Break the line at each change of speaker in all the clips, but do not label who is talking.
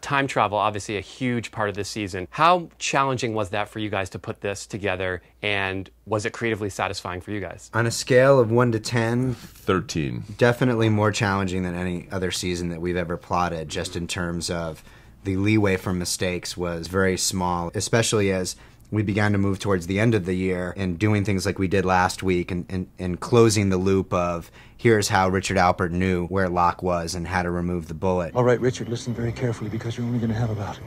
Time travel, obviously a huge part of this season. How challenging was that for you guys to put this together, and was it creatively satisfying for you guys?
On a scale of 1 to 10,
13.
Definitely more challenging than any other season that we've ever plotted, just in terms of the leeway for mistakes was very small, especially as we began to move towards the end of the year and doing things like we did last week and closing the loop of here's how Richard Alpert knew where Locke was and how to remove the bullet.
All right, Richard, listen very carefully because you're only going to have about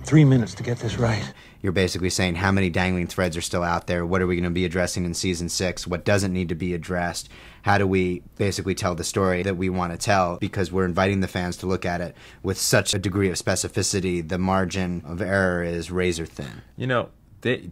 3 minutes to get this right.
You're basically saying how many dangling threads are still out there, what are we going to be addressing in season 6, what doesn't need to be addressed, how do we basically tell the story that we want to tell, because we're inviting the fans to look at it with such a degree of specificity, the margin of error is razor thin.
You know,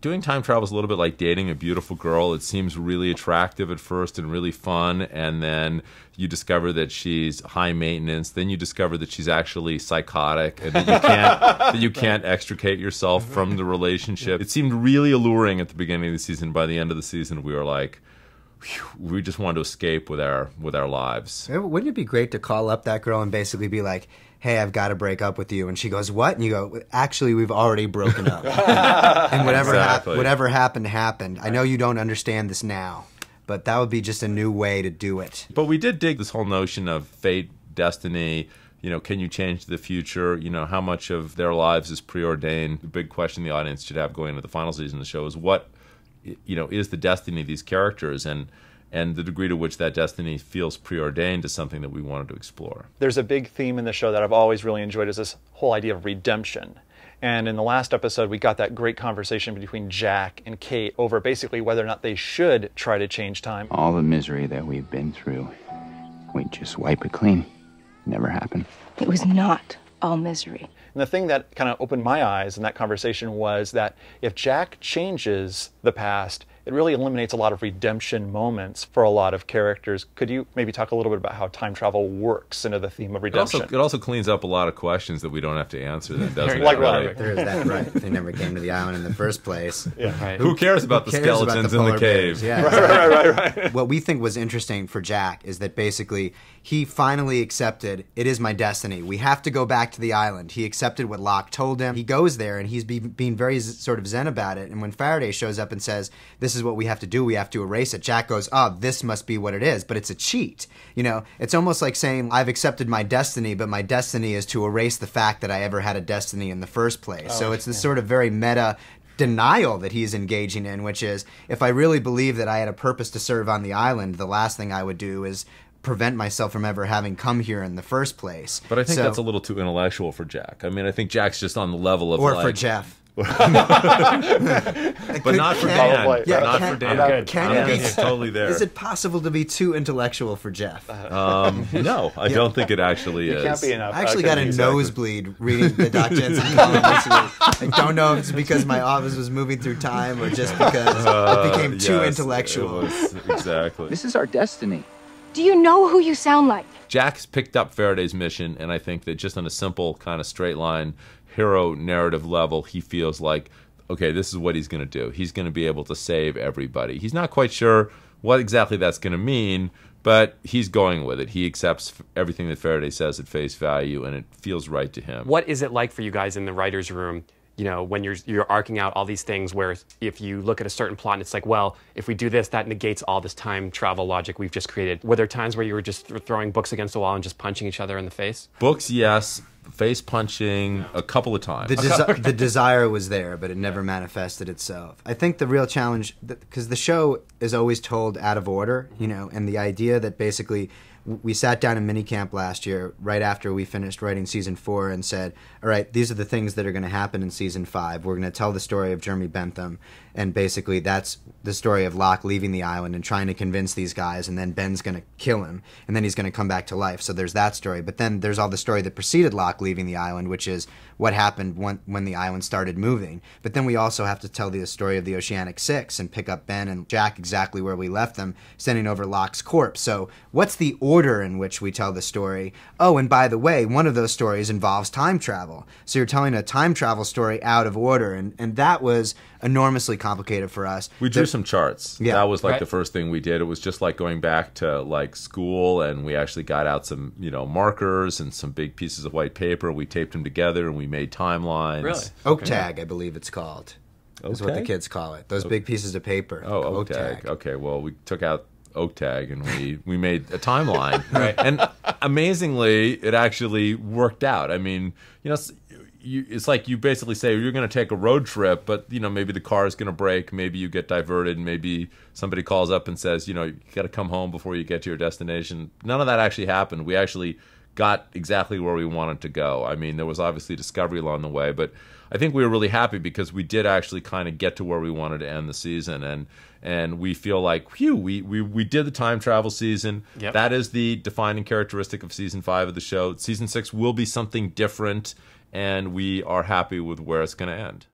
doing time travel is a little bit like dating a beautiful girl. It seems really attractive at first and really fun, and then you discover that she's high maintenance. Then you discover that she's actually psychotic, and that you can't extricate yourself from the relationship. It seemed really alluring at the beginning of the season. By the end of the season, we were like, whew, we just wanted to escape with our lives.
Wouldn't it be great to call up that girl and basically be like, hey, I've got to break up with you. And she goes, what? And you go, actually, we've already broken up. And whatever happened, happened. I know you don't understand this now, but that would be just a new way to do it.
But we did dig this whole notion of fate, destiny. You know, can you change the future? You know, how much of their lives is preordained? The big question the audience should have going into the final season of the show is what, you know, is the destiny of these characters, and the degree to which that destiny feels preordained is something that we wanted to explore.
There's a big theme in the show that I've always really enjoyed is this whole idea of redemption. And in the last episode, we got that great conversation between Jack and Kate over basically whether or not they should try to change time.
All the misery that we've been through, we just wipe it clean. Never happened.
It was not all misery.
And the thing that kind of opened my eyes in that conversation was that if Jack changes the past, it really eliminates a lot of redemption moments for a lot of characters. Could you maybe talk a little bit about how time travel works into the theme of redemption?
It also cleans up a lot of questions that we don't have to answer then, doesn't it?
Like
Right?
There's that, right. They never came to the island in the first place.
Yeah.
Right.
Who cares about the skeletons in the cave?
Yeah,
Right.
What we think was interesting for Jack is that basically he finally accepted, it is my destiny. We have to go back to the island. He accepted what Locke told him. He goes there, and he's being very sort of zen about it. And when Faraday shows up and says, this is what we have to do, we have to erase it, Jack goes, oh, this must be what it is. But it's a cheat. You know, it's almost like saying, I've accepted my destiny, but my destiny is to erase the fact that I ever had a destiny in the first place. So it's this sort of very meta denial that he's engaging in, which is, if I really believe that I had a purpose to serve on the island, the last thing I would do is prevent myself from ever having come here in the first place.
But I think that's a little too intellectual for Jack. I mean, I think Jack's just on the level of
or
like...
for Jeff.
But not for Dan.
Yeah,
not
can-
for Dan.
I'm good.
I'm good. You're totally there.
Is it possible to be too intellectual for Jeff?
No, I don't think it actually is.
It can't be enough.
I actually got a nosebleed reading the Doc Jensen column this week. I don't know if it's because my office was moving through time or just because it became too
Yes,
intellectual.
it was, exactly.
This is our destiny.
Do you know who you sound like?
Jack's picked up Faraday's mission, and I think that just on a simple kind of straight line hero narrative level, he feels like, okay, this is what he's going to do. He's going to be able to save everybody. He's not quite sure what exactly that's going to mean, but he's going with it. He accepts everything that Faraday says at face value, and it feels right to him.
What is it like for you guys in the writer's room, you know, when you're arcing out all these things where if you look at a certain plot and it's like, well, if we do this, that negates all this time travel logic we've just created. Were there times where you were just throwing books against the wall and just punching each other in the face?
Books, yes. Face punching a couple of times.
The desire was there, but it never manifested itself. I think the real challenge, because the show is always told out of order, you know, and the idea that basically we sat down in minicamp last year right after we finished writing season 4 and said, all right, these are the things that are going to happen in season 5. We're going to tell the story of Jeremy Bentham, and basically that's the story of Locke leaving the island and trying to convince these guys, and then Ben's going to kill him, and then he's going to come back to life. So there's that story. But then there's all the story that preceded Locke leaving the island, which is what happened when the island started moving. But then we also have to tell the story of the Oceanic Six and pick up Ben and Jack exactly where we left them, sending over Locke's corpse. So what's the order in which we tell the story. Oh, and by the way, one of those stories involves time travel. So you're telling a time travel story out of order, and that was enormously complicated for us.
We drew some charts.
Yeah.
That was like
Right.
the first thing we did. It was just like going back to like school, and we actually got out some, markers and some big pieces of white paper. We taped them together and we made timelines.
Really?
Oak tag, I believe it's called. Is what the
Okay.
kids call it. Those big pieces of paper.
Oh, oak tag. Okay, well, we took out oak tag and we made a timeline.
Right.
And amazingly, it actually worked out. I mean, it's like you basically say you're going to take a road trip, but maybe the car is going to break, maybe you get diverted, maybe somebody calls up and says, you got to come home before you get to your destination. None of that actually happened. We actually got exactly where we wanted to go. I mean, there was obviously discovery along the way, but I think we were really happy because we did actually kind of get to where we wanted to end the season, and we feel like, phew, we did the time travel season.
Yep.
That is the defining characteristic of season 5 of the show. Season 6 will be something different, and we are happy with where it's going to end.